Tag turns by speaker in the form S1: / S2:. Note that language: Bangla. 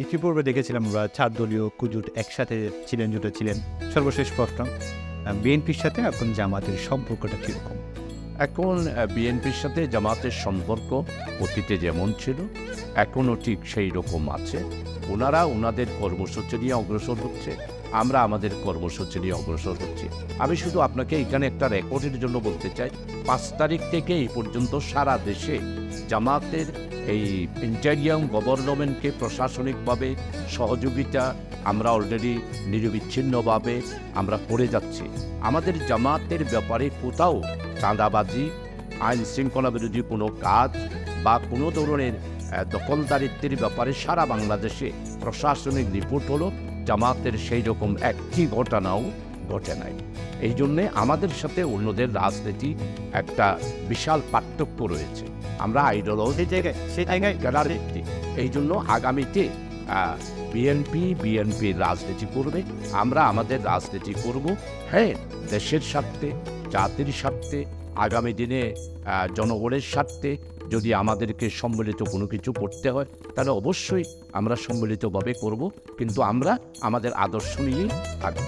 S1: ইতিপূর্বে দেখেছিলাম আমরা 4 দলীয় কুজোট একসাথে ছিলেন, জোটে ছিলেন। সর্বশেষ প্রশ্ন, বিএনপির সাথে এখন জামাতের সম্পর্কটা কীরকম?
S2: এখন বিএনপির সাথে জামাতের সম্পর্ক অতীতে যেমন ছিল এখনও ঠিক সেই রকম আছে। ওনারা ওনাদের কর্মসূচি নিয়ে অগ্রসর হচ্ছে, আমরা আমাদের কর্মসূচি নিয়ে অগ্রসর হচ্ছি। আমি শুধু আপনাকে এখানে একটা রেকর্ডের জন্য বলতে চাই, 5 তারিখ থেকে এই পর্যন্ত সারা দেশে জামাতের এই ইন্টেরিয়াম গভর্নমেন্টকে প্রশাসনিকভাবে সহযোগিতা আমরা অলরেডি নিরবিচ্ছিন্নভাবে আমরা করে যাচ্ছি। আমাদের জামাতের ব্যাপারে কোথাও চাঁদাবাজি, আইন শৃঙ্খলা বিরোধী কোনো কাজ বা কোনো ধরনের দখলদারিত্বের ব্যাপারে সারা বাংলাদেশে প্রশাসনিক রিপোর্ট হলো জামাতের সেই রকম একটি ঘটনাও ঘটে নাই। এই জন্যে আমাদের সাথে অন্যদের রাজনীতি একটা বিশাল পার্থক্য রয়েছে। আমরা আইডিওলজি সেই জায়গায় গেলারিটি। এই জন্য আগামীতে বিএনপির রাজনীতি করবে, আমরা আমাদের রাজনীতি করব। হ্যাঁ, দেশের স্বার্থে, জাতির স্বার্থে, আগামী দিনে জনগণের স্বার্থে যদি আমাদেরকে সম্মিলিত কোনো কিছু করতে হয় তাহলে অবশ্যই আমরা সম্মিলিতভাবে করব, কিন্তু আমরা আমাদের আদর্শ নিয়েই থাকব।